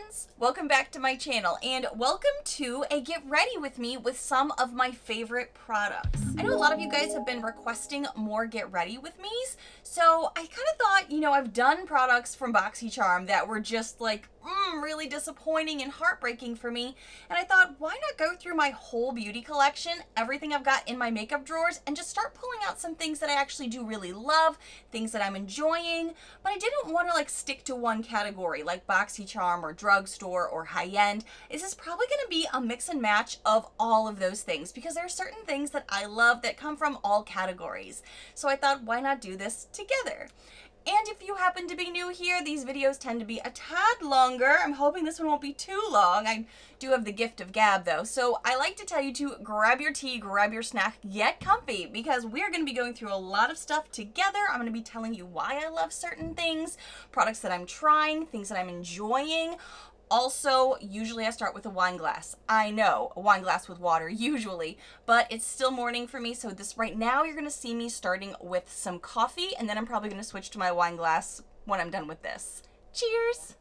friends, welcome back to my channel and welcome to a get ready with me with some of my favorite products. I know a lot of you guys have been requesting more get ready with me's, so I kind of thought, you know, I've done products from BoxyCharm that were just like really disappointing and heartbreaking for me, and I thought, why not go through my whole beauty collection, everything I've got in my makeup drawers, and just start pulling out some things that I actually do really love, things that I'm enjoying. But I didn't want to like stick to one category like BoxyCharm or Drugstore or High-end. This is probably going to be a mix and match of all of those things because there are certain things that I love that come from all categories. So I thought, why not do this together? And if you happen to be new here, these videos tend to be a tad longer. I'm hoping this one won't be too long. I do have the gift of gab though. So I like to tell you to grab your tea, grab your snack, get comfy because we're going to be going through a lot of stuff together. I'm going to be telling you why I love certain things, products that I'm trying, things that I'm enjoying. Also, usually I start with a wine glass. I know, a wine glass with water, usually, but it's still morning for me, so this right now you're gonna see me starting with some coffee, and then I'm probably gonna switch to my wine glass when I'm done with this. Cheers!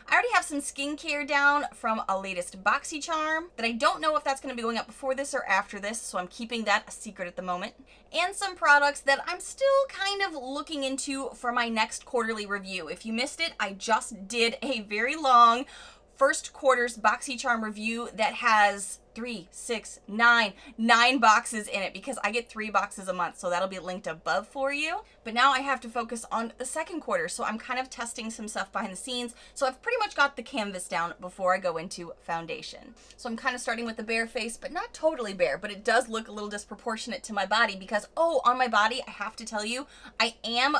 I already have some skincare down from a latest BoxyCharm that I don't know if that's going to be going up before this or after this, so I'm keeping that a secret at the moment. And some products that I'm still kind of looking into for my next quarterly review. If you missed it, I just did a very long first quarter's BoxyCharm review that has 9 boxes in it because I get 3 boxes a month, so that'll be linked above for you. But now I have to focus on the second quarter, so I'm kind of testing some stuff behind the scenes. So I've pretty much got the canvas down before I go into foundation. So I'm kind of starting with the bare face, but not totally bare, but it does look a little disproportionate to my body because, oh, on my body, I have to tell you, I am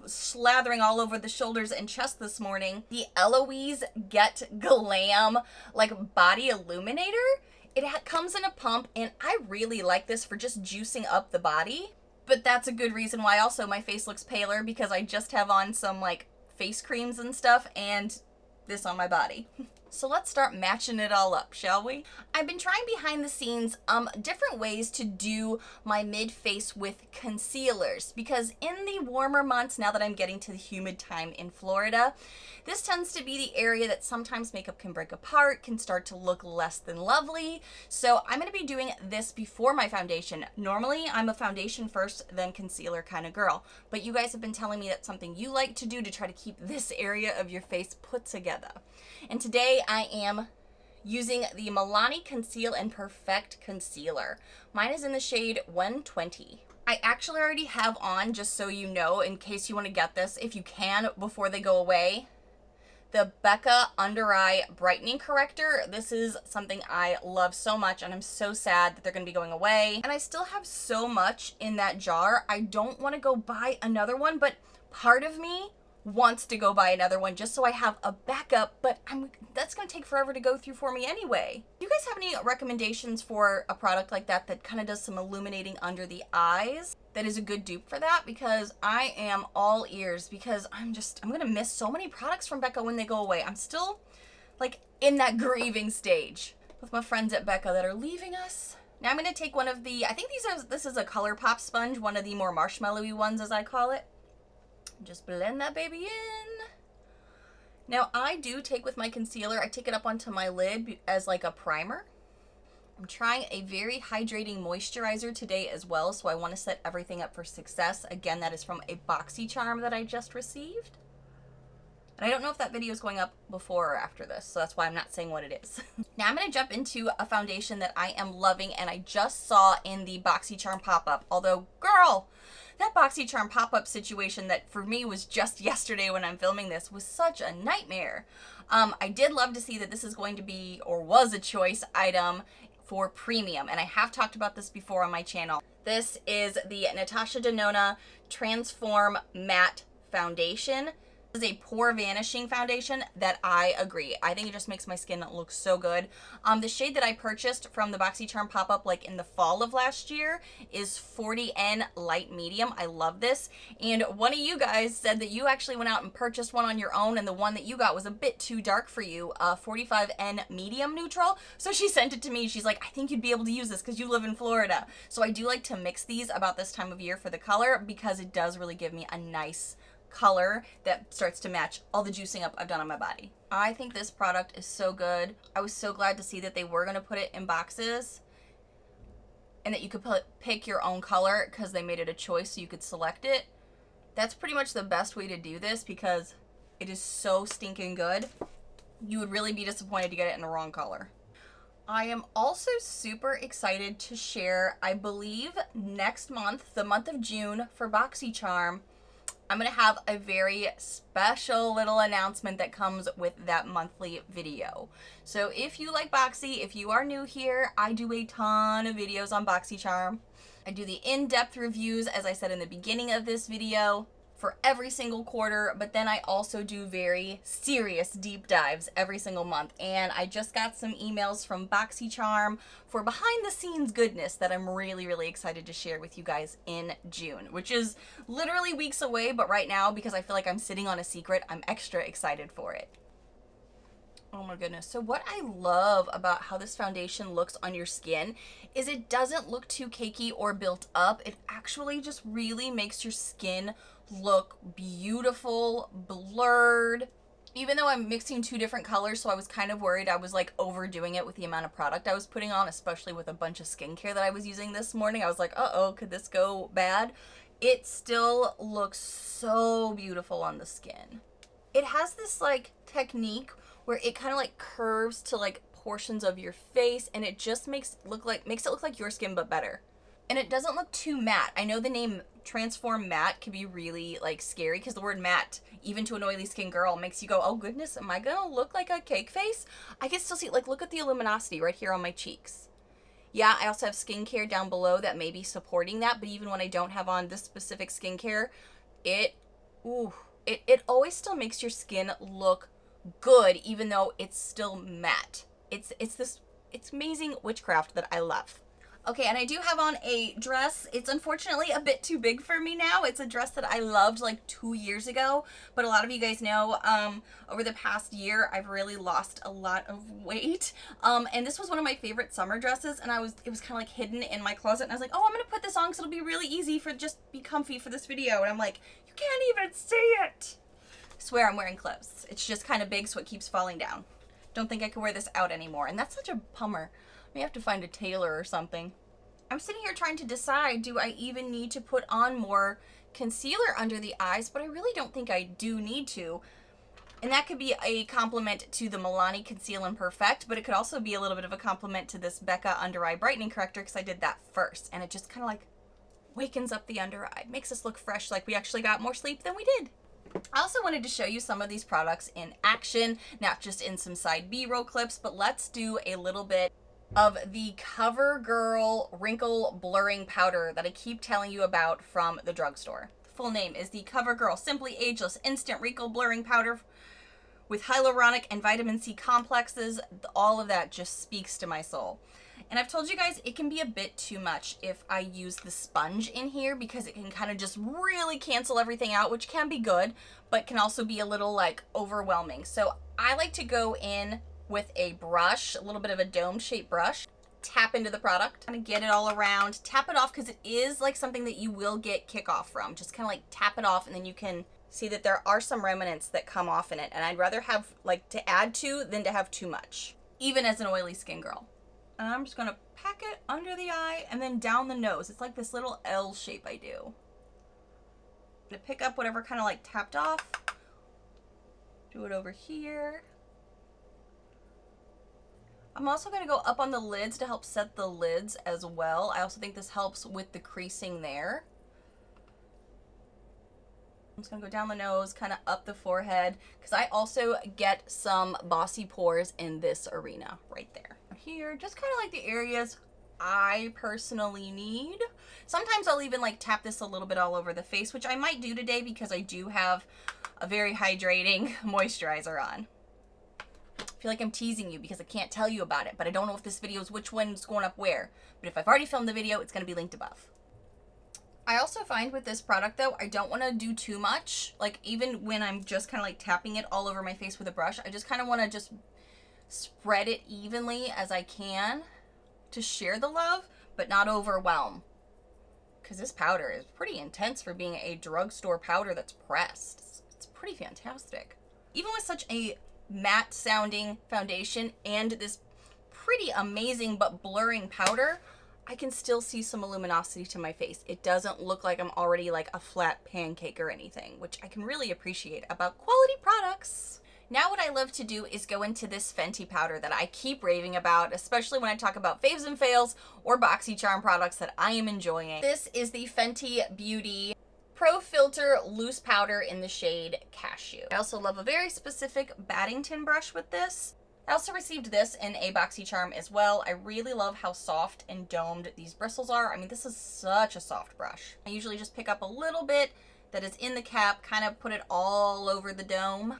slathering all over the shoulders and chest this morning the Eloise Get Glam like body illuminator. It comes in a pump and I really like this for just juicing up the body, but that's a good reason why also my face looks paler because I just have on some like face creams and stuff and this on my body. So let's start matching it all up, shall we? I've been trying behind the scenes different ways to do my mid-face with concealers because in the warmer months, now that I'm getting to the humid time in Florida, this tends to be the area that sometimes makeup can break apart, can start to look less than lovely. So I'm going to be doing this before my foundation. Normally, I'm a foundation first, then concealer kind of girl. But you guys have been telling me that's something you like to do to try to keep this area of your face put together. And today I am using the Milani Conceal and Perfect Concealer. Mine is in the shade 120. I actually already have on, just so you know, in case you want to get this, if you can, before they go away, the Becca Under Eye Brightening Corrector. This is something I love so much, and I'm so sad that they're going to be going away. And I still have so much in that jar. I don't want to go buy another one, but part of me wants to go buy another one just so I have a backup, but that's going to take forever to go through for me anyway. Do you guys have any recommendations for a product like that that kind of does some illuminating under the eyes that is a good dupe for that? Because I am all ears because I'm going to miss so many products from Becca when they go away. I'm still like in that grieving stage with my friends at Becca that are leaving us. Now I'm going to take one of the, I think this is a ColourPop sponge, one of the more marshmallowy ones as I call it. Just blend that baby in. Now I do take with my concealer, I take it up onto my lid as like a primer. I'm trying a very hydrating moisturizer today as well, so I want to set everything up for success. Again, that is from a BoxyCharm that I just received. And I don't know if that video is going up before or after this, so that's why I'm not saying what it is. Now I'm going to jump into a foundation that I am loving and I just saw in the BoxyCharm pop-up. Although, girl, that BoxyCharm pop-up situation that for me was just yesterday when I'm filming this was such a nightmare. I did love to see that this is going to be, or was a choice item for premium, and I have talked about this before on my channel. This is the Natasha Denona Transform Matte Foundation. This is a pore vanishing foundation that I agree. I think it just makes my skin look so good. The shade that I purchased from the BoxyCharm pop-up like in the fall of last year is 40N Light Medium. I love this. And one of you guys said that you actually went out and purchased one on your own and the one that you got was a bit too dark for you, 45N Medium Neutral. So she sent it to me. She's like, I think you'd be able to use this because you live in Florida. So I do like to mix these about this time of year for the color because it does really give me a nice color that starts to match all the juicing up I've done on my body. I think this product is so good. I was so glad to see that they were going to put it in boxes and that you could pick your own color because they made it a choice so you could select it. That's pretty much the best way to do this because it is so stinking good. You would really be disappointed to get it in the wrong color. I am also super excited to share, I believe next month, the month of June, for BoxyCharm, I'm going to have a very special little announcement that comes with that monthly video. So if you like Boxy, if you are new here, I do a ton of videos on BoxyCharm. I do the in-depth reviews, as I said in the beginning of this video, for every single quarter, but then I also do very serious deep dives every single month. And I just got some emails from BoxyCharm for behind the scenes goodness that I'm really, really excited to share with you guys in June, which is literally weeks away, but right now, because I feel like I'm sitting on a secret, I'm extra excited for it. Oh my goodness. So what I love about how this foundation looks on your skin is it doesn't look too cakey or built up. It actually just really makes your skin look beautiful, blurred. Even though I'm mixing two different colors, so I was kind of worried I was like overdoing it with the amount of product I was putting on, especially with a bunch of skincare that I was using this morning. I was like, uh-oh, could this go bad? It still looks so beautiful on the skin. It has this like technique where it kind of like curves to like portions of your face, and it just makes it look like your skin but better. And it doesn't look too matte. I know the name Transform Matte can be really like scary because the word matte, even to an oily skin girl, makes you go, oh goodness, am I gonna look like a cake face? I can still see, like, look at the luminosity right here on my cheeks. Yeah, I also have skincare down below that may be supporting that, but even when I don't have on this specific skincare, it always still makes your skin look good, even though it's still matte. It's amazing witchcraft that I love. Okay, and I do have on a dress. It's unfortunately a bit too big for me now. It's a dress that I loved like 2 years ago, but a lot of you guys know over the past year I've really lost a lot of weight. And this was one of my favorite summer dresses, and it was kind of like hidden in my closet, and I was like, oh, I'm gonna put this on because it'll be really easy for just be comfy for this video. And I'm like, you can't even see it. I swear I'm wearing clothes. It's just kind of big, so it keeps falling down. Don't think I can wear this out anymore, and that's such a bummer. May have to find a tailor or something. I'm sitting here trying to decide, do I even need to put on more concealer under the eyes? But I really don't think I do need to. And that could be a compliment to the Milani Conceal and Perfect, but it could also be a little bit of a compliment to this Becca Under Eye Brightening Corrector because I did that first. And it just kind of like wakens up the under eye. Makes us look fresh, like we actually got more sleep than we did. I also wanted to show you some of these products in action, not just in some side B-roll clips, but let's do a little bit of the CoverGirl Wrinkle Blurring Powder that I keep telling you about from the drugstore. The full name is the CoverGirl Simply Ageless Instant Wrinkle Blurring Powder with hyaluronic and vitamin C complexes. All of that just speaks to my soul. And I've told you guys it can be a bit too much if I use the sponge in here because it can kind of just really cancel everything out, which can be good, but can also be a little like overwhelming. So I like to go in with a brush, a little bit of a dome-shaped brush, tap into the product, kind of get it all around, tap it off because it is like something that you will get kickoff from. Just kind of like tap it off, and then you can see that there are some remnants that come off in it, and I'd rather have like to add to than to have too much, even as an oily skin girl. And I'm just gonna pack it under the eye and then down the nose. It's like this little L shape I do. I'm gonna pick up whatever kind of like tapped off, do it over here. I'm also going to go up on the lids to help set the lids as well. I also think this helps with the creasing there. I'm just going to go down the nose, kind of up the forehead, because I also get some bossy pores in this arena right there. Here, just kind of like the areas I personally need. Sometimes I'll even like tap this a little bit all over the face, which I might do today because I do have a very hydrating moisturizer on. I feel like I'm teasing you because I can't tell you about it, but I don't know if this video is which one's going up where. But if I've already filmed the video, it's going to be linked above. I also find with this product though, I don't want to do too much. Like even when I'm just kind of like tapping it all over my face with a brush, I just kind of want to just spread it evenly as I can to share the love, but not overwhelm. Because this powder is pretty intense for being a drugstore powder that's pressed. It's pretty fantastic. Even with such a matte sounding foundation and this pretty amazing but blurring powder, I can still see some luminosity to my face. It doesn't look like I'm already like a flat pancake or anything, which I can really appreciate about quality products. Now what I love to do is go into this Fenty powder that I keep raving about, especially when I talk about faves and fails or BoxyCharm products that I am enjoying. This is the Fenty Beauty Pro Filter Loose Powder in the shade Cashew. I also love a very specific Baddington brush with this. I also received this in a BoxyCharm as well. I really love how soft and domed these bristles are. I mean, this is such a soft brush. I usually just pick up a little bit that is in the cap, kind of put it all over the dome.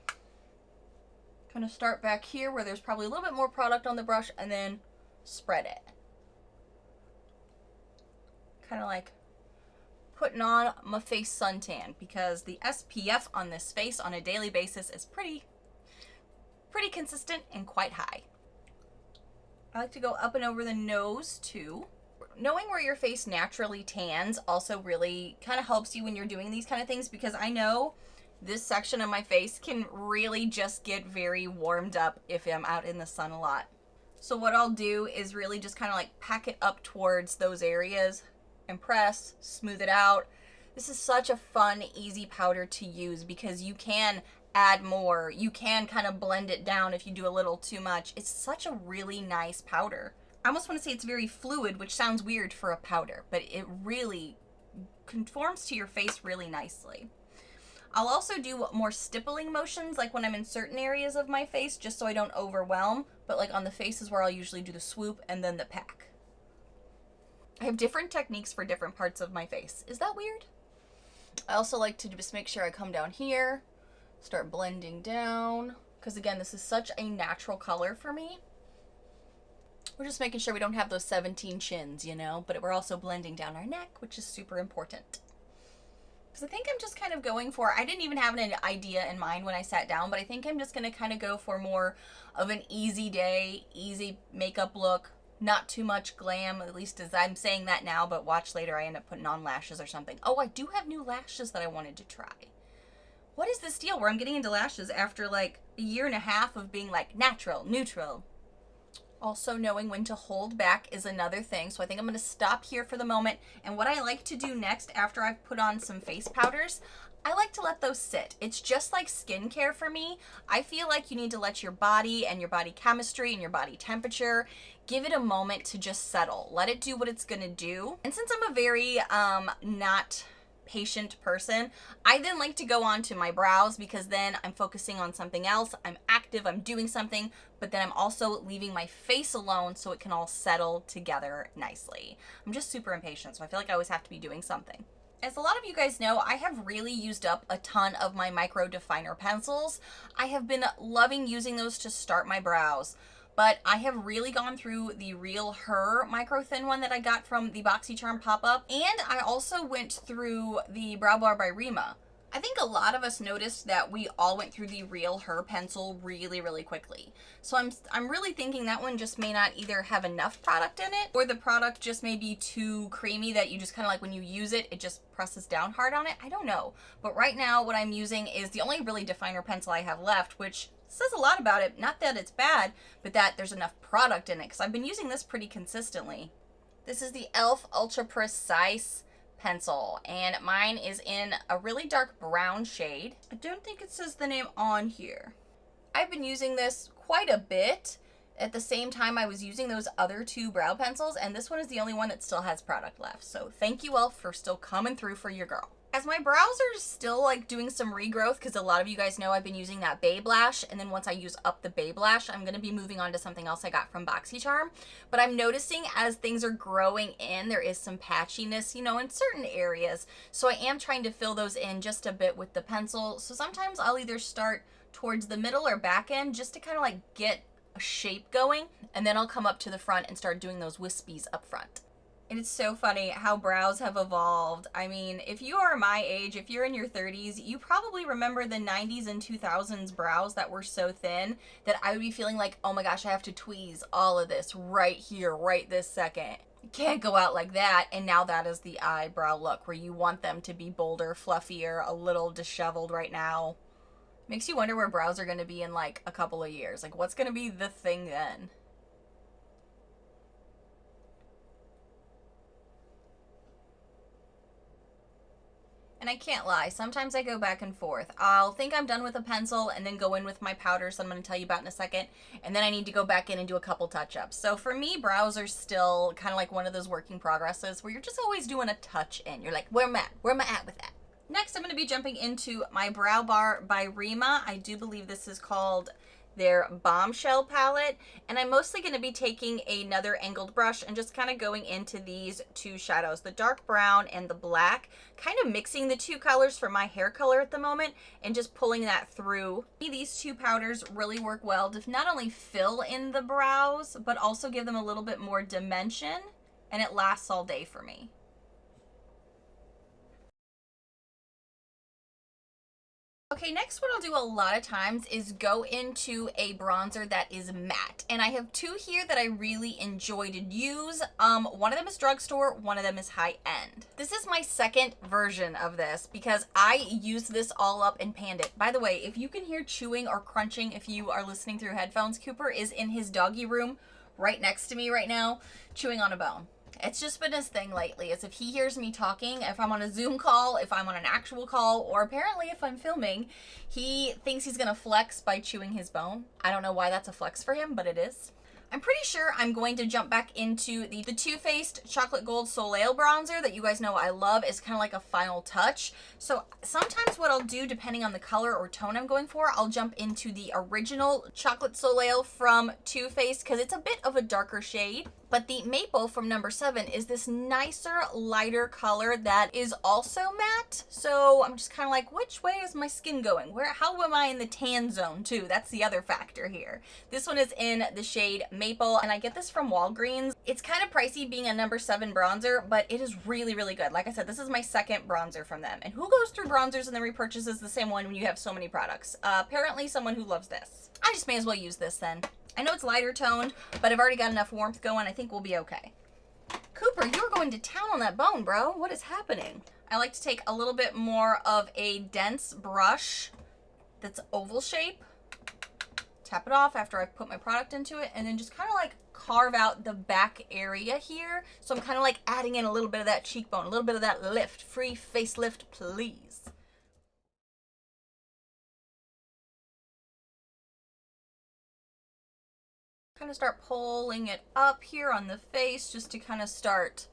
Kind of start back here where there's probably a little bit more product on the brush and then spread it. Kind of like putting on my face suntan, because the SPF on this face on a daily basis is pretty consistent and quite high. I like to go up and over the nose too. Knowing where your face naturally tans also really kind of helps you when you're doing these kind of things, because I know this section of my face can really just get very warmed up if I'm out in the sun a lot. So what I'll do is really just kind of like pack it up towards those areas and press, smooth it out. This is such a fun, easy powder to use because you can add more. You can kind of blend it down if you do a little too much. It's such a really nice powder. I almost want to say it's very fluid, which sounds weird for a powder, but it really conforms to your face really nicely. I'll also do more stippling motions, like when I'm in certain areas of my face, just so I don't overwhelm, but like on the face is where I'll usually do the swoop and then the pack. I have different techniques for different parts of my face. Is that weird? I also like to just make sure I come down here, start blending down, because again, this is such a natural color for me. We're just making sure we don't have those 17 chins, you know, but we're also blending down our neck, which is super important. Because I think I'm just kind of going for, I didn't even have an idea in mind when I sat down, but I think I'm just going to kind of go for more of an easy day, easy makeup look, not too much glam, at least as I'm saying that now, but watch later I end up putting on lashes or something. Oh, I do have new lashes that I wanted to try. What is this deal where I'm getting into lashes after like a year and a half of being like natural, neutral? Also, knowing when to hold back is another thing. So I think I'm going to stop here for the moment. And what I like to do next after I've put on some face powders, I like to let those sit. It's just like skincare for me. I feel like you need to let your body and your body chemistry and your body temperature, give it a moment to just settle. Let it do what it's going to do. And since I'm a very not patient person, I then like to go on to my brows, because then I'm focusing on something else. I'm active, I'm doing something, but then I'm also leaving my face alone so it can all settle together nicely. I'm just super impatient, so I feel like I always have to be doing something. As a lot of you guys know, I have really used up a ton of my micro definer pencils. I have been loving using those to start my brows. But I have really gone through the Real Her micro thin one that I got from the BoxyCharm pop-up. And I also went through the Brow Bar by Rima. I think a lot of us noticed that we all went through the Real Her pencil really, really quickly. So I'm really thinking that one just may not either have enough product in it, or the product just may be too creamy that you just kind of like when you use it, it just presses down hard on it. I don't know. But right now what I'm using is the only really definer pencil I have left, which says a lot about it. Not that it's bad, but that there's enough product in it, because I've been using this pretty consistently. This is the e.l.f. Ultra Precise pencil, and mine is in a really dark brown shade. I don't think it says the name on here. I've been using this quite a bit at the same time I was using those other two brow pencils, and this one is the only one that still has product left. So thank you, e.l.f., for still coming through for your girl. As my brows are still like doing some regrowth, because a lot of you guys know I've been using that Babe Lash, and then once I use up the Babe Lash, I'm going to be moving on to something else I got from BoxyCharm. But I'm noticing as things are growing in, there is some patchiness, you know, in certain areas. So I am trying to fill those in just a bit with the pencil. So sometimes I'll either start towards the middle or back end just to kind of like get a shape going, and then I'll come up to the front and start doing those wispies up front. And it's so funny how brows have evolved. I mean, if you are my age, if you're in your 30s, you probably remember the 90s and 2000s brows that were so thin that I would be feeling like, oh my gosh, I have to tweeze all of this right here, right this second. You can't go out like that. And now that is the eyebrow look, where you want them to be bolder, fluffier, a little disheveled right now. Makes you wonder where brows are going to be in like a couple of years. Like, what's going to be the thing then? And I can't lie, sometimes I go back and forth. I'll think I'm done with a pencil and then go in with my powders I'm going to tell you about in a second, and then I need to go back in and do a couple touch-ups. So for me, brows are still kind of like one of those working progresses where you're just always doing a touch in. You're like, where am I at? Where am I at with that? Next, I'm going to be jumping into my Brow Bar by Rima. I do believe this is called their Bombshell palette, and I'm mostly going to be taking another angled brush and just kind of going into these two shadows, the dark brown and the black, kind of mixing the two colors for my hair color at the moment and just pulling that through. These two powders really work well to not only fill in the brows, but also give them a little bit more dimension, and it lasts all day for me. Okay, next what I'll do a lot of times is go into a bronzer that is matte. And I have two here that I really enjoy to use. One of them is Drugstore, one of them is High-end. This is my second version of this because I use this all up and panned it. By the way, if you can hear chewing or crunching if you are listening through headphones, Cooper is in his doggy room right next to me right now, chewing on a bone. It's just been his thing lately, is if he hears me talking, if I'm on a Zoom call, if I'm on an actual call, or apparently if I'm filming, he thinks he's gonna flex by chewing his bone. I don't know why that's a flex for him, but it is. I'm pretty sure I'm going to jump back into the Too Faced Chocolate Gold Soleil bronzer that you guys know I love. Is kind of like a final touch. So sometimes what I'll do, depending on the color or tone I'm going for, I'll jump into the original Chocolate Soleil from Too Faced because it's a bit of a darker shade. But the Maple from number 7 is this nicer, lighter color that is also matte. So I'm just kind of like, which way is my skin going? How am I in the tan zone too? That's the other factor here. This one is in the shade Maple, and I get this from Walgreens. It's kind of pricey being a number 7 bronzer, but it is really, really good. Like I said, this is my second bronzer from them. And who goes through bronzers and then repurchases the same one when you have so many products? Apparently someone who loves this. I just may as well use this then. I know it's lighter toned, but I've already got enough warmth going. I think we'll be okay. Cooper, you're going to town on that bone, bro. What is happening? I like to take a little bit more of a dense brush that's oval shape, tap it off after I put my product into it, and then just kind of like carve out the back area here. So I'm kind of like adding in a little bit of that cheekbone, a little bit of that lift. Free facelift, please. Kind of start pulling it up here on the face just to kind of start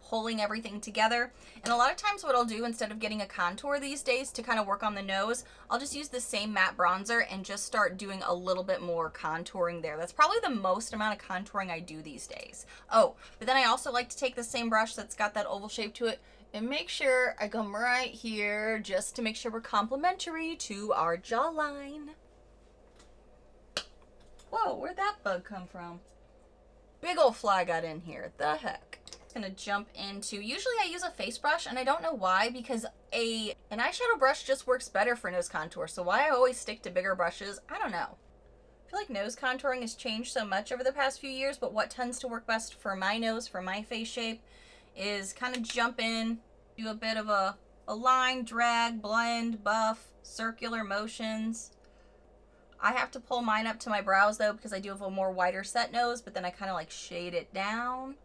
pulling everything together. And a lot of times what I'll do, instead of getting a contour these days to kind of work on the nose, I'll just use the same matte bronzer and just start doing a little bit more contouring there. That's probably the most amount of contouring I do these days. Oh, but then I also like to take the same brush that's got that oval shape to it and make sure I come right here just to make sure we're complementary to our jawline. Whoa, where'd that bug come from? Big old fly got in here. The heck? Gonna jump into, usually I use a face brush, and I don't know why, because an eyeshadow brush just works better for nose contour. So why I always stick to bigger brushes, I don't know. I feel like nose contouring has changed so much over the past few years, but what tends to work best for my nose, for my face shape, is kind of jump in, do a bit of a line, drag, blend, buff, circular motions. I have to pull mine up to my brows though, because I do have a more wider set nose, but then I kind of like shade it down.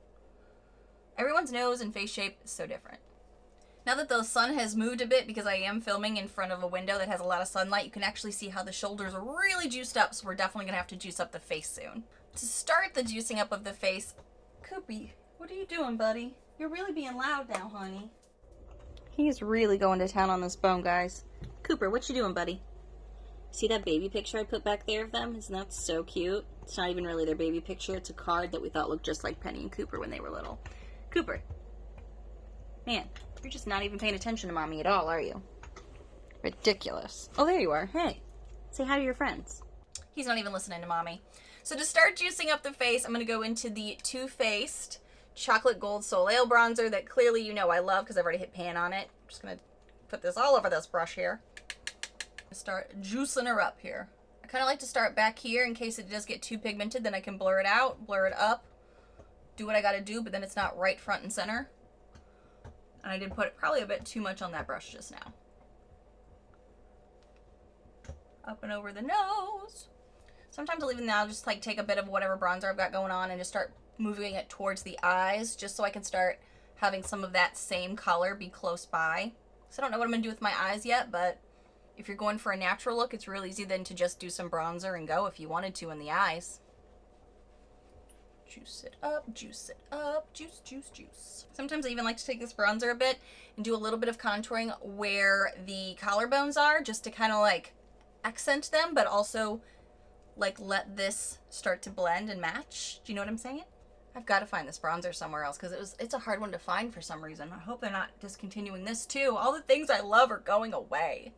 Everyone's nose and face shape is so different. Now that the sun has moved a bit, because I am filming in front of a window that has a lot of sunlight, you can actually see how the shoulders are really juiced up, so we're definitely gonna have to juice up the face soon. To start the juicing up of the face, Koopy, what are you doing, buddy? You're really being loud now, honey. He's really going to town on this bone, guys. Cooper, what you doing, buddy? See that baby picture I put back there of them? Isn't that so cute? It's not even really their baby picture. It's a card that we thought looked just like Penny and Cooper when they were little. Cooper. Man, you're just not even paying attention to Mommy at all, are you? Ridiculous. Oh, there you are. Hey, say hi to your friends. He's not even listening to Mommy. So to start juicing up the face, I'm going to go into the Too Faced Chocolate Gold Soleil bronzer that clearly you know I love because I've already hit pan on it. I'm just going to put this all over this brush here. Start juicing her up here. I kind of like to start back here in case it does get too pigmented, then I can blur it out, blur it up, do what I got to do, but then it's not right front and center. And I did put probably a bit too much on that brush just now. up and over the nose. Sometimes I'll even now just like take a bit of whatever bronzer I've got going on and just start moving it towards the eyes, just so I can start having some of that same color be close by. So I don't know what I'm gonna do with my eyes yet, but if you're going for a natural look, it's real easy then to just do some bronzer and go if you wanted to in the eyes. Juice it up, juice it up, juice, juice, juice. Sometimes I even like to take this bronzer a bit and do a little bit of contouring where the collarbones are, just to kind of like accent them, but also like let this start to blend and match. Do you know what I'm saying? I've got to find this bronzer somewhere else because it's a hard one to find for some reason. I hope they're not discontinuing this too. All the things I love are going away.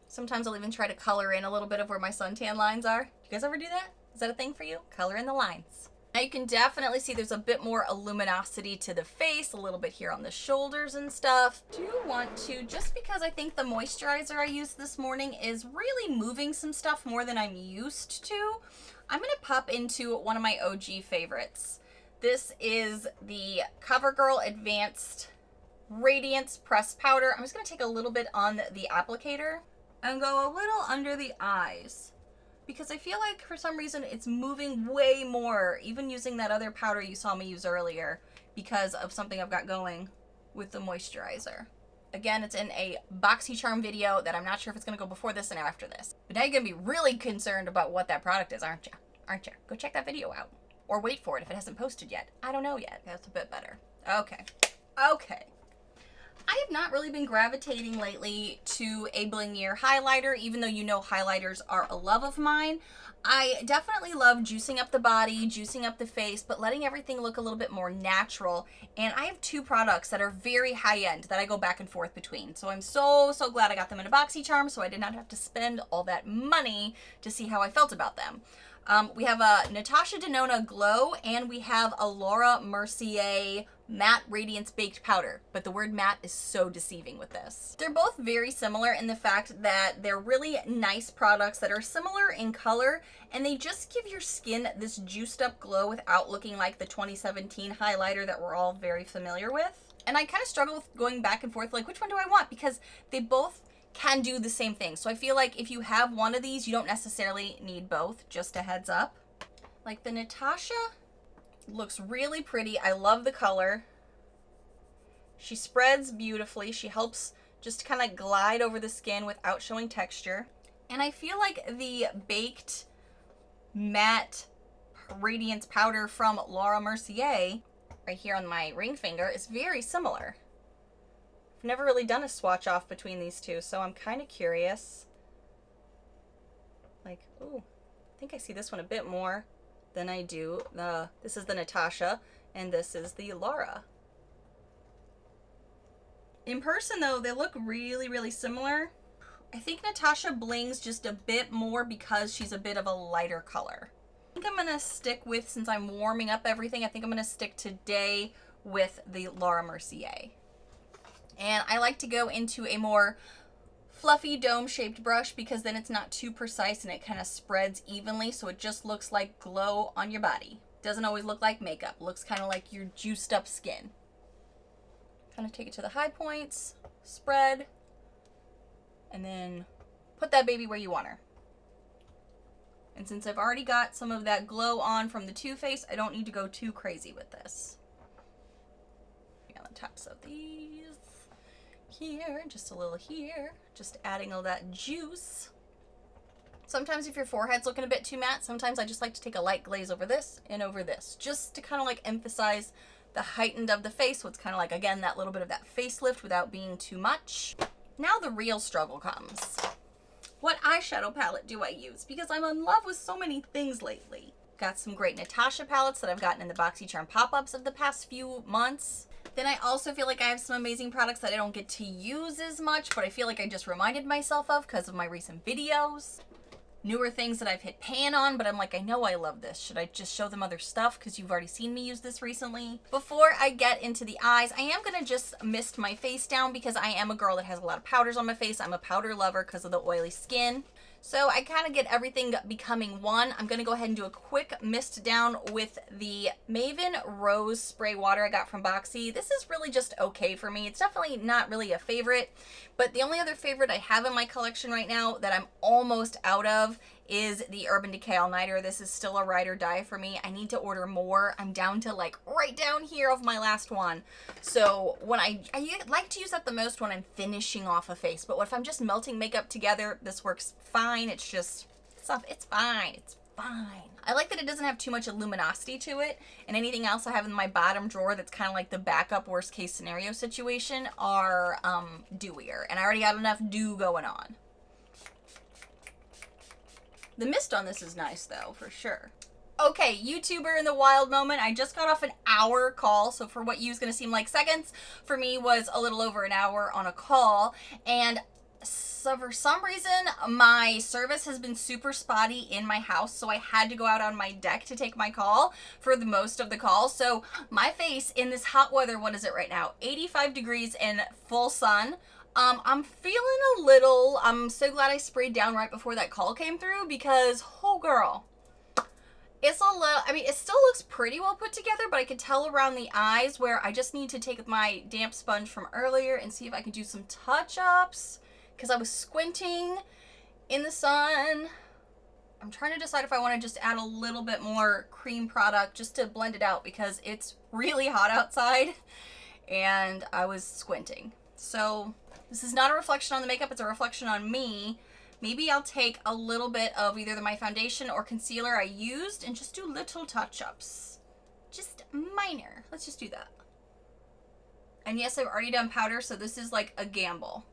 Sometimes I'll even try to color in a little bit of where my suntan lines are. Do you guys ever do that? Is that a thing for you? Color in the lines. Now you can definitely see there's a bit more luminosity to the face, a little bit here on the shoulders and stuff. Do you want to, just because I think the moisturizer I used this morning is really moving some stuff more than I'm used to, I'm gonna pop into one of my OG favorites. This is the CoverGirl Advanced Radiance Pressed Powder. I'm just gonna take a little bit on the applicator and go a little under the eyes, because I feel like for some reason it's moving way more, even using that other powder you saw me use earlier, because of something I've got going with the moisturizer. Again, it's in a BoxyCharm video that I'm not sure if it's gonna go before this and after this. But now you're gonna be really concerned about what that product is, aren't you? Aren't you? Go check that video out. Or wait for it if it hasn't posted yet. I don't know yet. That's a bit better. Okay. Okay. I have not really been gravitating lately to a blingier highlighter, even though you know highlighters are a love of mine. I definitely love juicing up the body, juicing up the face, but letting everything look a little bit more natural. And I have two products that are very high-end that I go back and forth between. So I'm so glad I got them in a BoxyCharm, so I did not have to spend all that money to see how I felt about them. We have a Natasha Denona Glow, and we have a Laura Mercier Matte Radiance Baked Powder, but the word matte is so deceiving with this. They're both very similar in the fact that they're really nice products that are similar in color, and they just give your skin this juiced up glow without looking like the 2017 highlighter that we're all very familiar with. And I kind of struggle with going back and forth, like, which one do I want? Because they both can do the same thing. So I feel like if you have one of these, you don't necessarily need both, just a heads up. Like the Natasha looks really pretty. I love the color. She spreads beautifully. She helps just kind of glide over the skin without showing texture. And I feel like the baked matte radiance powder from Laura Mercier right here on my ring finger is very similar. I've never really done a swatch off between these two, so I'm kind of curious. Like, ooh, I think I see this one a bit more than I do. This is the Natasha, and this is the Laura. In person, though, they look really similar. I think Natasha blings just a bit more because she's a bit of a lighter color. I think I'm gonna stick with, since I'm warming up everything, I think I'm gonna stick today with the Laura Mercier. And I like to go into a more fluffy dome-shaped brush because then it's not too precise and it kind of spreads evenly, so it just looks like glow on your body. Doesn't always look like makeup. Looks kind of like your juiced up skin. Kind of take it to the high points, spread, and then put that baby where you want her. And since I've already got some of that glow on from the Too Faced, I don't need to go too crazy with this. On the tops of these. Here, just a little here, just adding all that juice. Sometimes if your forehead's looking a bit too matte, sometimes I just like to take a light glaze over this and over this, just to kind of like emphasize the heightened of the face, so it's kind of like, again, that little bit of that facelift without being too much. Now the real struggle comes. What eyeshadow palette do I use? Because I'm in love with so many things lately. Got some great Natasha palettes that I've gotten in the BoxyCharm pop-ups of the past few months. Then I also feel like I have some amazing products that I don't get to use as much, but I feel like I just reminded myself of because of my recent videos. Newer things that I've hit pan on, but I'm like, I know I love this. Should I just show them other stuff because you've already seen me use this recently? Before I get into the eyes, I am going to just mist my face down because I am a girl that has a lot of powders on my face. I'm a powder lover because of the oily skin. So I kind of get everything becoming one. I'm going to go ahead and do a quick mist down with the Maven Rose Spray Water I got from Boxy. This is really just okay for me. It's definitely not really a favorite, but the only other favorite I have in my collection right now that I'm almost out of is the Urban Decay All Nighter. This is still a ride or die for me. I need to order more. I'm down to like right down here of my last one. So when I like to use that the most when I'm finishing off a face, but if I'm just melting makeup together, this works fine. It's just, it's fine. It's fine. I like that it doesn't have too much luminosity to it, and anything else I have in my bottom drawer that's kind of like the backup worst case scenario situation are dewier, and I already got enough dew going on. The mist on this is nice though, for sure. Okay, YouTuber in the wild moment. I just got off an hour call, so for what you is going to seem like seconds, for me was a little over an hour on a call, and so for some reason, my service has been super spotty in my house, so I had to go out on my deck to take my call for the most of the call. So my face in this hot weather, what is it right now? 85 degrees in full sun. I'm feeling a little, I'm so glad I sprayed down right before that call came through because, oh girl, it's a little, I mean, it still looks pretty well put together, but I can tell around the eyes where I just need to take my damp sponge from earlier and see if I can do some touch-ups because I was squinting in the sun. I'm trying to decide if I want to just add a little bit more cream product just to blend it out because it's really hot outside and I was squinting. So this is not a reflection on the makeup, it's a reflection on me. Maybe I'll take a little bit of either my foundation or concealer I used and just do little touch-ups. Just minor. Let's just do that. And yes, I've already done powder, so this is like a gamble.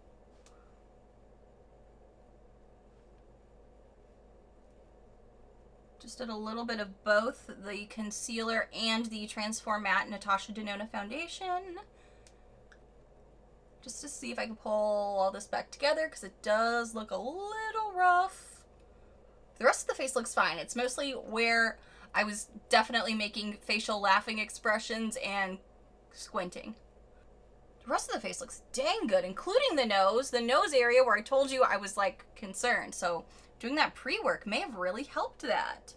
Just did a little bit of both the concealer and the Transform Matte Natasha Denona foundation. Just to see if I can pull all this back together because it does look a little rough. The rest of the face looks fine. It's mostly where I was definitely making facial laughing expressions and squinting. The rest of the face looks dang good, including the nose area where I told you I was like concerned. So doing that pre-work may have really helped that.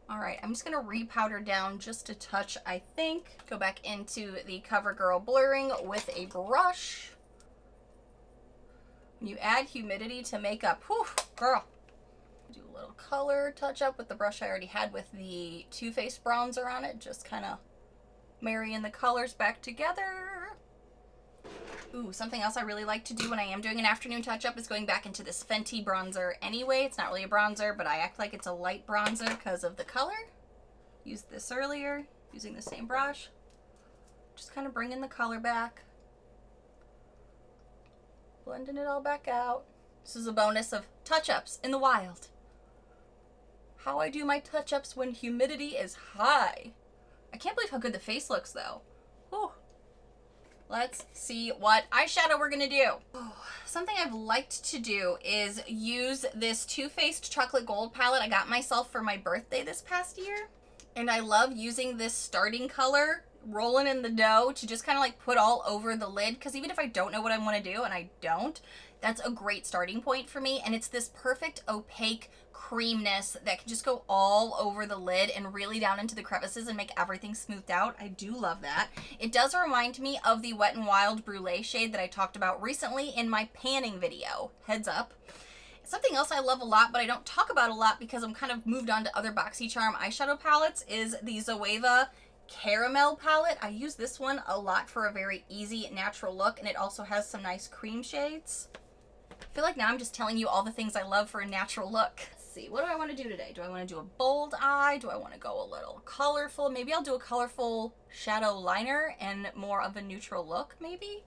All right, I'm just gonna repowder down just a touch, I think. Go back into the CoverGirl blurring with a brush. When you add humidity to makeup, whew, girl. Do a little color touch up with the brush I already had with the Too Faced bronzer on it. Just kind of marrying the colors back together. Ooh, something else I really like to do when I am doing an afternoon touch-up is going back into this Fenty bronzer anyway. It's not really a bronzer, but I act like it's a light bronzer because of the color. Used this earlier, using the same brush. Just kind of bringing the color back. Blending it all back out. This is a bonus of touch-ups in the wild. How I do my touch-ups when humidity is high. I can't believe how good the face looks, though. Whew. Let's see what eyeshadow we're gonna do. Something I've liked to do is use this Too Faced Chocolate Gold palette I got myself for my birthday this past year. And I love using this starting color, rolling in the dough, to just kind of like put all over the lid. Because even if I don't know what I want to do, and I don't, that's a great starting point for me. And it's this perfect opaque creamness that can just go all over the lid and really down into the crevices and make everything smoothed out. I do love that. It does remind me of the Wet n Wild Brulee shade that I talked about recently in my panning video. Heads up. Something else I love a lot, but I don't talk about a lot because I'm kind of moved on to other BoxyCharm eyeshadow palettes, is the Zoeva Caramel palette. I use this one a lot for a very easy, natural look, and it also has some nice cream shades. I feel like now I'm just telling you all the things I love for a natural look. Let's see, what do I want to do today? Do I want to do a bold eye? Do I want to go a little colorful? Maybe I'll do a colorful shadow liner and more of a neutral look, maybe?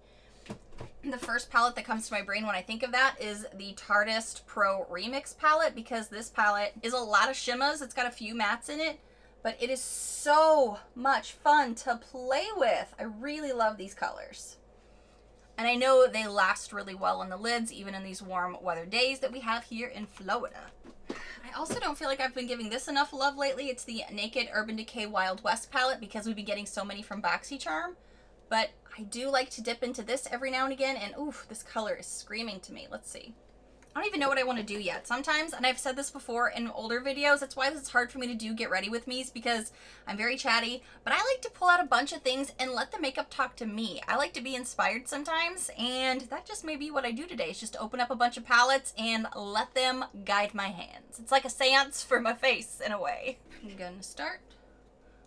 The first palette that comes to my brain when I think of that is the Tartist Pro Remix palette, because this palette is a lot of shimmers. It's got a few mattes in it, but it is so much fun to play with. I really love these colors. And I know they last really well on the lids, even in these warm weather days that we have here in Florida. I also don't feel like I've been giving this enough love lately. It's the Naked Urban Decay Wild West palette, because we've been getting so many from BoxyCharm. But I do like to dip into this every now and again, and oof, this color is screaming to me. Let's see. I don't even know what I want to do yet. Sometimes, and I've said this before in older videos, that's why it's hard for me to do get ready with me's, because I'm very chatty, but I like to pull out a bunch of things and let the makeup talk to me. I like to be inspired sometimes, and that just may be what I do today, is just open up a bunch of palettes and let them guide my hands. It's like a seance for my face in a way. I'm gonna start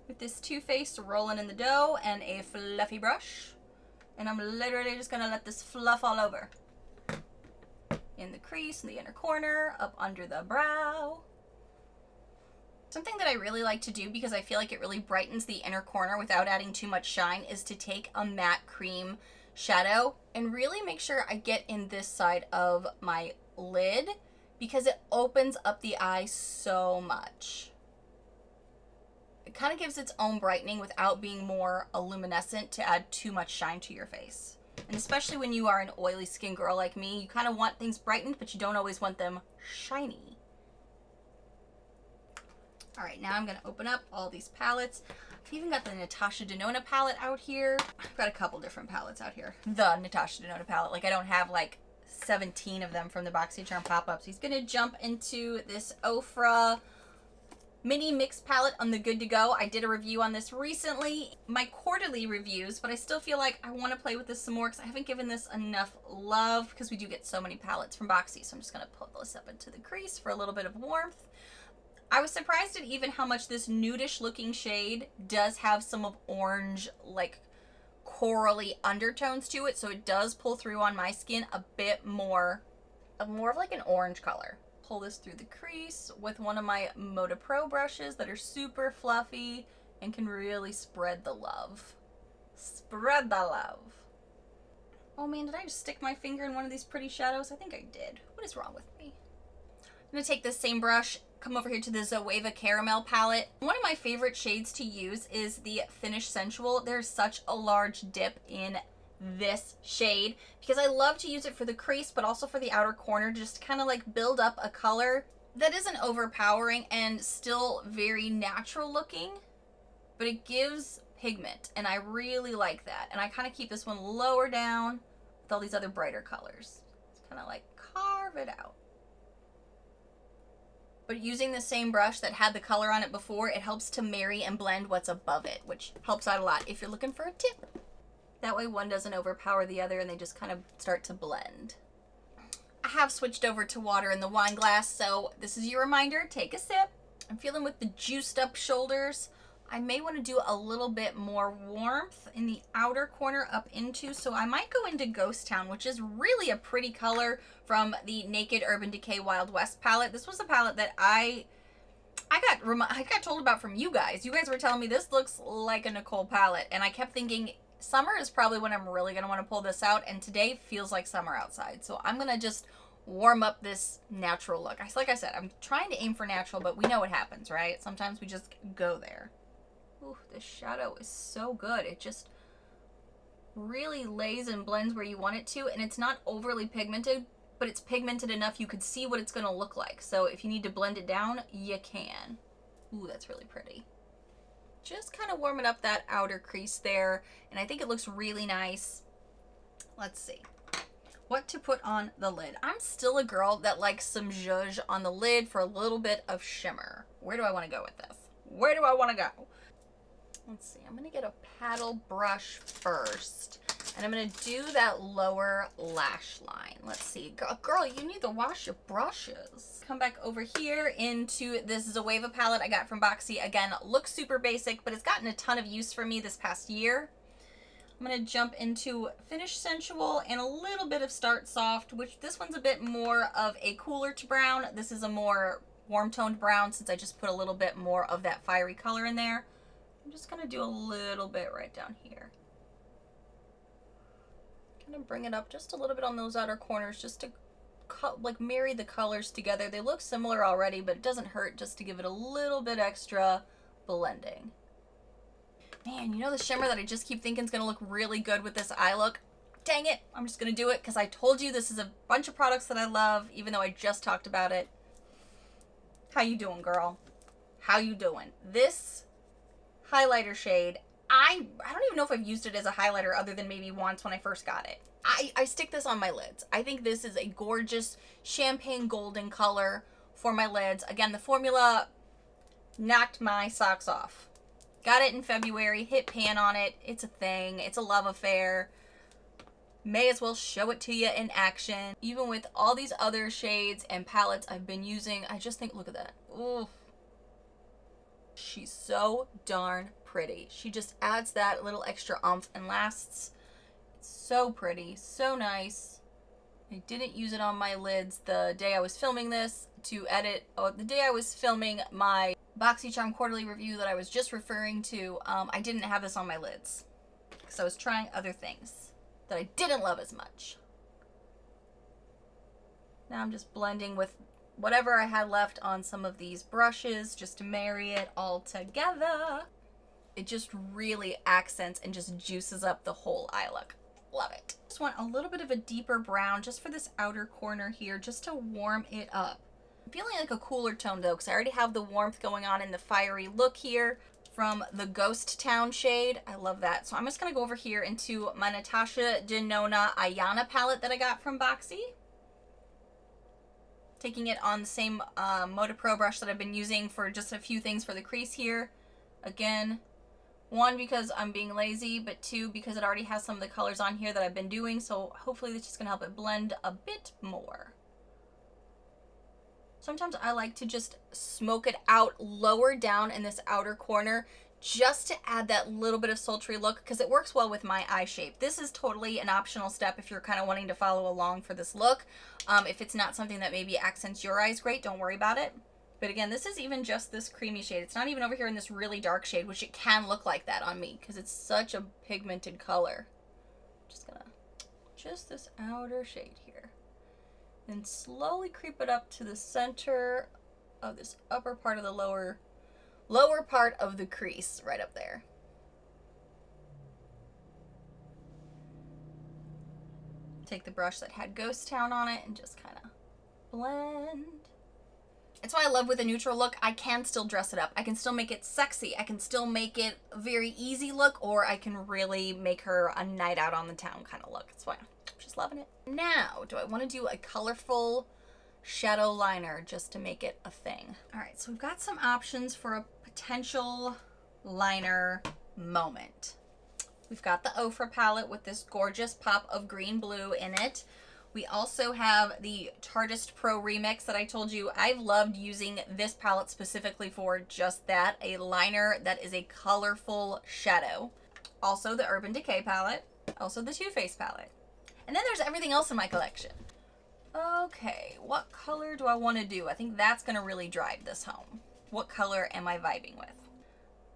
with this Too Faced Rolling in the Dough and a fluffy brush, and I'm literally just gonna let this fluff all over. In the crease, in the inner corner, up under the brow. Something that I really like to do, because I feel like it really brightens the inner corner without adding too much shine, is to take a matte cream shadow and really make sure I get in this side of my lid, because it opens up the eye so much. It kind of gives its own brightening without being more luminescent to add too much shine to your face. And especially when you are an oily skin girl like me, you kind of want things brightened, but you don't always want them shiny. All right, now I'm gonna open up all these palettes. I've even got the Natasha Denona palette out here. I've got a couple different palettes out here. The Natasha Denona palette, like I don't have like 17 of them from the BoxyCharm pop-ups. He's gonna jump into this Ofra Mini Mix palette on the Good to Go. I did a review on this recently, my quarterly reviews, but I still feel like I want to play with this some more because I haven't given this enough love, because we do get so many palettes from Boxy. So I'm just going to put this up into the crease for a little bit of warmth. I was surprised at even how much this nudish looking shade does have some of orange, like corally undertones to it. So it does pull through on my skin a bit more of like an orange color. Pull this through the crease with one of my Moda Pro brushes that are super fluffy and can really spread the love. Spread the love. Oh man, did I just stick my finger in one of these pretty shadows? I think I did. What is wrong with me? I'm gonna take this same brush, come over here to the Zoeva Caramel palette. One of my favorite shades to use is the Finish Sensual. There's such a large dip in this shade because I love to use it for the crease, but also for the outer corner, just to kind of like build up a color that isn't overpowering and still very natural looking, but it gives pigment, and I really like that. And I kind of keep this one lower down with all these other brighter colors. It's kind of like carve it out. But using the same brush that had the color on it before, it helps to marry and blend what's above it, which helps out a lot if you're looking for a tip. That way one doesn't overpower the other and they just kind of start to blend. I have switched over to water in the wine glass, so this is your reminder, take a sip. I'm feeling with the juiced up shoulders. I may want to do a little bit more warmth in the outer corner up into, so I might go into Ghost Town, which is really a pretty color from the Naked Urban Decay Wild West palette. This was a palette that I got told about from you guys. You guys were telling me this looks like a Nichole palette, and I kept thinking summer is probably when I'm really going to want to pull this out, and today feels like summer outside. So I'm going to just warm up this natural look. Like I said, I'm trying to aim for natural, but we know what happens, right? Sometimes we just go there. Ooh, this shadow is so good. It just really lays and blends where you want it to, and it's not overly pigmented, but it's pigmented enough you could see what it's going to look like. So if you need to blend it down, you can. Ooh, that's really pretty. Just kind of warming up that outer crease there, and I think it looks really nice. Let's see what to put on the lid. I'm still a girl that likes some zhuzh on the lid for a little bit of shimmer. Where do I want to go with this? Where do I want to go? Let's see, I'm gonna get a paddle brush first, and I'm gonna do that lower lash line. Let's see, girl, you need to wash your brushes. Come back over here into this Zoeva palette I got from Boxy. Again, looks super basic, but it's gotten a ton of use for me this past year. I'm gonna jump into Finish Sensual and a little bit of Start Soft, which this one's a bit more of a cooler to brown. This is a more warm toned brown since I just put a little bit more of that fiery color in there. I'm just gonna do a little bit right down here. Kind of bring it up just a little bit on those outer corners, just to like marry the colors together. They look similar already, but it doesn't hurt just to give it a little bit extra blending. Man, you know the shimmer that I just keep thinking is gonna look really good with this eye look? Dang it, I'm just gonna do it because I told you this is a bunch of products that I love, even though I just talked about it. How you doing, girl? How you doing? This highlighter shade I don't even know if I've used it as a highlighter other than maybe once when I first got it. I stick this on my lids. I think this is a gorgeous champagne golden color for my lids. Again, the formula knocked my socks off. Got it in February, hit pan on it. It's a thing. It's a love affair. May as well show it to you in action. Even with all these other shades and palettes I've been using, I just think, look at that. Ooh. She's so darn pretty. She just adds that little extra oomph and lasts. It's so pretty, so nice. I didn't use it on my lids the day I was filming this to edit. Oh, the day I was filming my BoxyCharm quarterly review that I was just referring to, I didn't have this on my lids because I was trying other things that I didn't love as much. Now I'm just blending with whatever I had left on some of these brushes just to marry it all together. It just really accents and just juices up the whole eye look. Love it. Just want a little bit of a deeper brown just for this outer corner here, just to warm it up. I'm feeling like a cooler tone though, because I already have the warmth going on in the fiery look here from the Ghost Town shade. I love that. So I'm just gonna go over here into my Natasha Denona Ayana palette that I got from Boxy. Taking it on the same Moda Pro brush that I've been using for just a few things for the crease here. Again, one, because I'm being lazy, but two, because it already has some of the colors on here that I've been doing, so hopefully this is going to help it blend a bit more. Sometimes I like to just smoke it out lower down in this outer corner just to add that little bit of sultry look, because it works well with my eye shape. This is totally an optional step if you're kind of wanting to follow along for this look. If it's not something that maybe accents your eyes great, don't worry about it. But again, this is even just this creamy shade. It's not even over here in this really dark shade, which it can look like that on me because it's such a pigmented color. Just this outer shade here. And slowly creep it up to the center of this upper part of the lower part of the crease right up there. Take the brush that had Ghost Town on it and just kind of blend. It's why I love with a neutral look, I can still dress it up. I can still make it sexy. I can still make it a very easy look, or I can really make her a night out on the town kind of look. That's why I'm just loving it. Now, do I want to do a colorful shadow liner just to make it a thing? All right, so we've got some options for a potential liner moment. We've got the Ofra palette with this gorgeous pop of green blue in it. We also have the Tartist Pro Remix that I told you I've loved using this palette specifically for just that, a liner that is a colorful shadow. Also the Urban Decay palette, also the Too Faced palette. And then there's everything else in my collection. Okay, what color do I want to do? I think that's going to really drive this home. What color am I vibing with?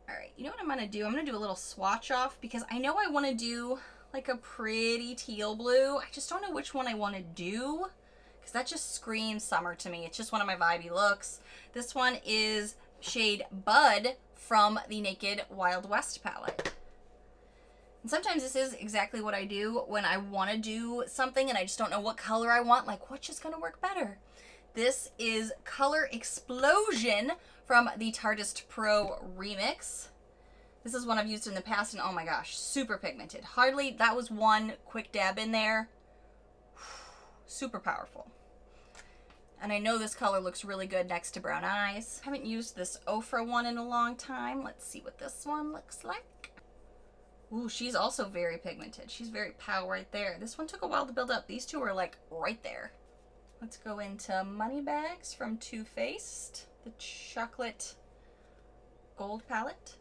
All right, you know what I'm going to do? I'm going to do a little swatch off because I know I want to do like a pretty teal blue. I just don't know which one I want to do because that just screams summer to me. It's just one of my vibey looks. This one is shade Bud from the Naked Wild West palette. And sometimes this is exactly what I do when I want to do something and I just don't know what color I want, like what's just going to work better. This is Color Explosion from the Tartist Pro Remix. This is one I've used in the past and oh my gosh, super pigmented. Hardly, that was one quick dab in there. Super powerful. And I know this color looks really good next to brown eyes. I haven't used this Ofra one in a long time. Let's see what this one looks like. Ooh, she's also very pigmented. She's very pow right there. This one took a while to build up. These two are like right there. Let's go into Moneybags from Too Faced, the chocolate gold palette.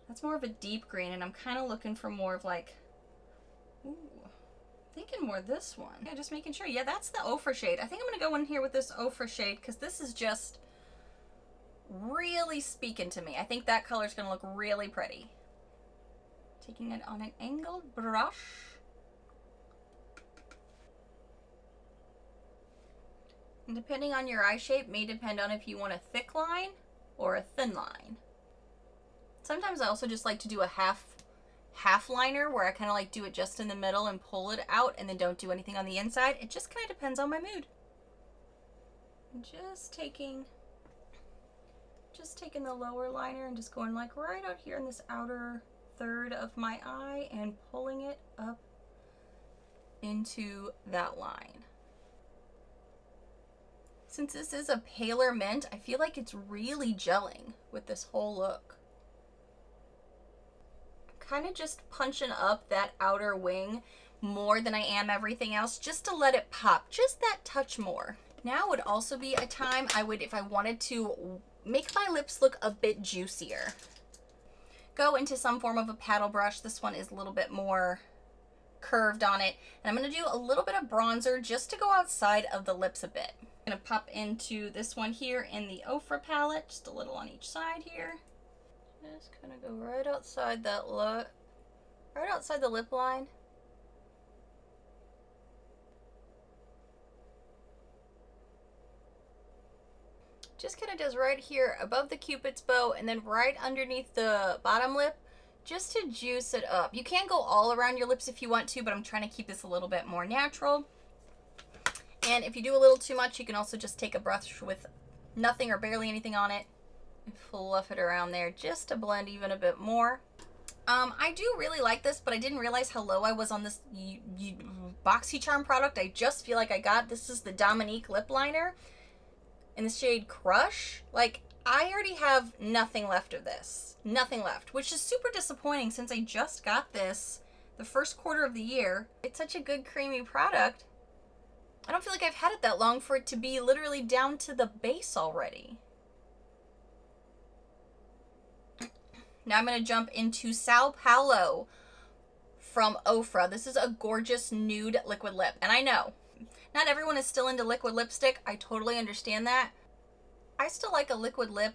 That's more of a deep green, and I'm kind of looking for more of like, ooh, thinking more this one. Yeah, just making sure. Yeah, that's the Ofra shade. I think I'm going to go in here with this Ofra shade because this is just really speaking to me. I think that color is going to look really pretty. Taking it on an angled brush. And depending on your eye shape may depend on if you want a thick line or a thin line. Sometimes I also just like to do a half liner where I kind of like do it just in the middle and pull it out and then don't do anything on the inside. It just kind of depends on my mood. I'm just taking Just taking the lower liner and just going like right out here in this outer third of my eye and pulling it up into that line. Since this is a paler mint, I feel like it's really gelling with this whole look. I'm kind of just punching up that outer wing more than I am everything else, just to let it pop just that touch more. Now would also be a time I would, if I wanted to make my lips look a bit juicier, go into some form of a paddle brush. This one is a little bit more curved on it. And I'm going to do a little bit of bronzer just to go outside of the lips a bit. I'm going to pop into this one here in the Ofra palette, just a little on each side here. Just kind of go right outside that look, right outside the lip line. Just kind of does right here above the Cupid's bow and then right underneath the bottom lip, just to juice it up. You can go all around your lips if you want to, but I'm trying to keep this a little bit more natural. And if you do a little too much, you can also just take a brush with nothing or barely anything on it and fluff it around there just to blend even a bit more. I do really like this, but I didn't realize how low I was on this BoxyCharm product I just feel like I got. This is the Dominique lip liner in the shade Crush. Like, I already have nothing left of this. Nothing left, which is super disappointing since I just got this the first quarter of the year. It's such a good creamy product. I don't feel like I've had it that long for it to be literally down to the base already. Now I'm going to jump into Sao Paulo from Ofra. This is a gorgeous nude liquid lip. And I know, not everyone is still into liquid lipstick. I totally understand that. I still like a liquid lip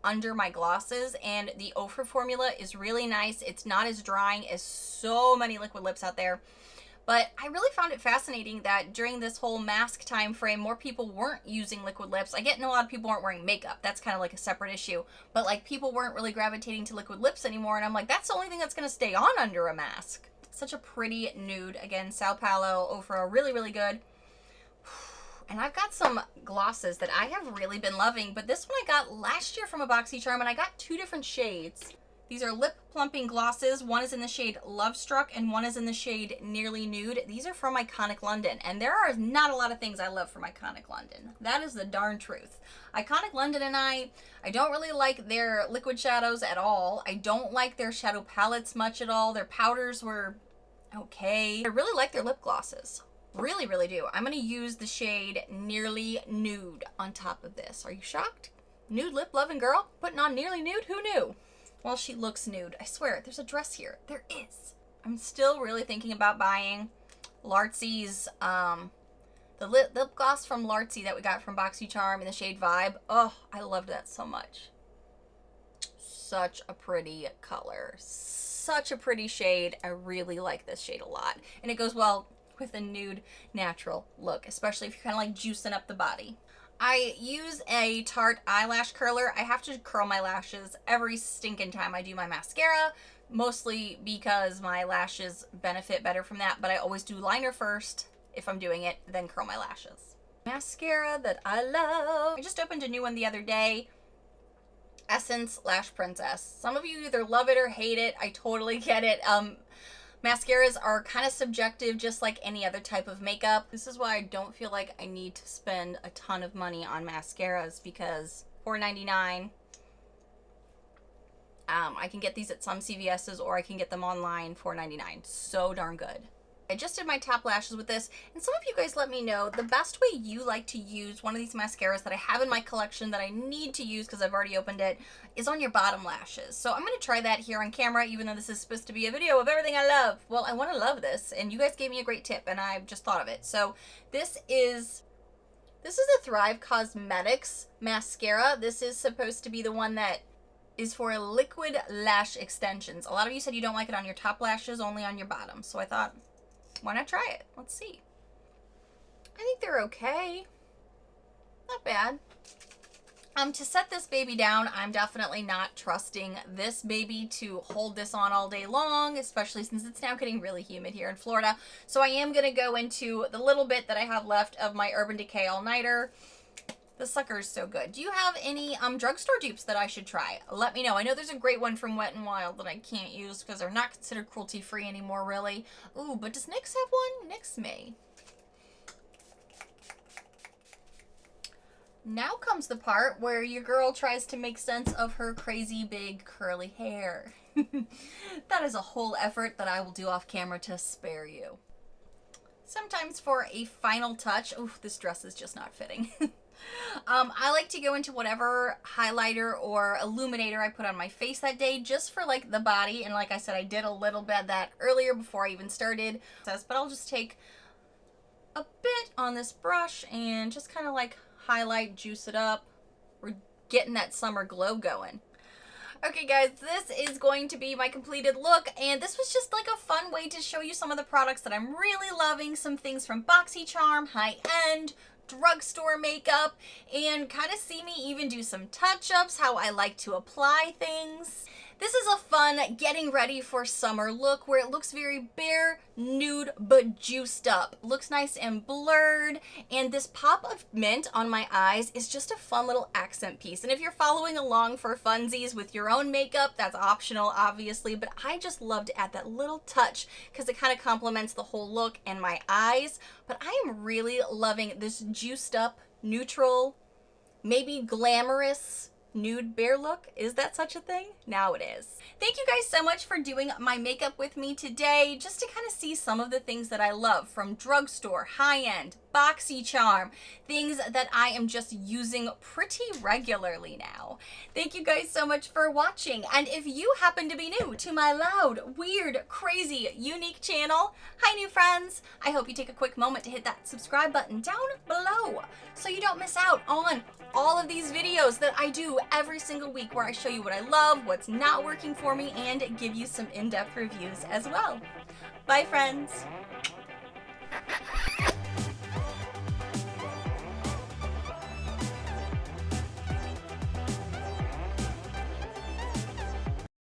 under my glosses, and the Ofra formula is really nice. It's not as drying as so many liquid lips out there. But I really found it fascinating that during this whole mask time frame, more people weren't using liquid lips. I get a lot of people weren't wearing makeup. That's kind of like a separate issue. But like, people weren't really gravitating to liquid lips anymore. And I'm like, that's the only thing that's going to stay on under a mask. Such a pretty nude. Again, Sao Paulo, Ofra, really, really good. And I've got some glosses that I have really been loving. But this one I got last year from a BoxyCharm, and I got two different shades. These are lip plumping glosses. One is in the shade Love Struck and one is in the shade Nearly Nude. These are from Iconic London, and there are not a lot of things I love from Iconic London. That is the darn truth. Iconic London and I don't really like their liquid shadows at all. I don't like their shadow palettes much at all. Their powders were okay. I really like their lip glosses. Really, really do. I'm going to use the shade Nearly Nude on top of this. Are you shocked? Nude lip loving girl putting on Nearly Nude? Who knew? Well, she looks nude. I swear, there's a dress here. There is. I'm still really thinking about buying Lartsy's, the lip gloss from Lartsy that we got from BoxyCharm in the shade Vibe. Oh, I loved that so much. Such a pretty color. Such a pretty shade. I really like this shade a lot. And it goes well with a nude, natural look, especially if you're kind of like juicing up the body. I use a Tarte eyelash curler. I have to curl my lashes every stinking time I do my mascara, mostly because my lashes benefit better from that, but I always do liner first if I'm doing it, then curl my lashes. Mascara that I love. I just opened a new one the other day. Essence Lash Princess. Some of you either love it or hate it. I totally get it. Mascaras are kind of subjective, just like any other type of makeup. This is why I don't feel like I need to spend a ton of money on mascaras, because $4.99. I can get these at some CVS's or I can get them online, $4.99. So darn good. I just did my top lashes with this, and some of you guys let me know the best way you like to use one of these mascaras that I have in my collection that I need to use because I've already opened it is on your bottom lashes. So I'm going to try that here on camera, even though this is supposed to be a video of everything I love. Well, I want to love this, and you guys gave me a great tip, and I just thought of it. So this is the Thrive Cosmetics mascara. This is supposed to be the one that is for liquid lash extensions. A lot of you said you don't like it on your top lashes, only on your bottom. So I thought, why not try it? Let's see. I think they're okay. Not bad. To set this baby down, I'm definitely not trusting this baby to hold this on all day long, especially since it's now getting really humid here in Florida. So I am going to go into the little bit that I have left of my Urban Decay All Nighter The sucker is so good. Do you have any drugstore dupes that I should try? Let me know. I know there's a great one from Wet n Wild that I can't use because they're not considered cruelty-free anymore, really. Ooh, but does NYX have one? NYX may. Now comes the part where your girl tries to make sense of her crazy big curly hair. That is a whole effort that I will do off camera to spare you. Sometimes for a final touch, oof, this dress is just not fitting. I like to go into whatever highlighter or illuminator I put on my face that day just for like the body. And like I said, I did a little bit of that earlier before I even started. But I'll just take a bit on this brush and just kind of like highlight, juice it up. We're getting that summer glow going. Okay guys, this is going to be my completed look, and this was just like a fun way to show you some of the products that I'm really loving, some things from BoxyCharm, high-end, drugstore makeup, and kind of see me even do some touch-ups, how I like to apply things. This is a fun getting ready for summer look where it looks very bare, nude, but juiced up. Looks nice and blurred, and this pop of mint on my eyes is just a fun little accent piece. And if you're following along for funsies with your own makeup, that's optional, obviously, but I just love to add that little touch because it kind of complements the whole look and my eyes. But I am really loving this juiced up, neutral, maybe glamorous, nude bare look. Is that such a thing? Now it is. Thank you guys so much for doing my makeup with me today, just to kind of see some of the things that I love from drugstore, high-end, BoxyCharm, things that I am just using pretty regularly now. Thank you guys so much for watching, and if you happen to be new to my loud, weird, crazy, unique channel, hi new friends! I hope you take a quick moment to hit that subscribe button down below so you don't miss out on all of these videos that I do every single week where I show you what I love, what's not working for me, and give you some in-depth reviews as well. Bye friends!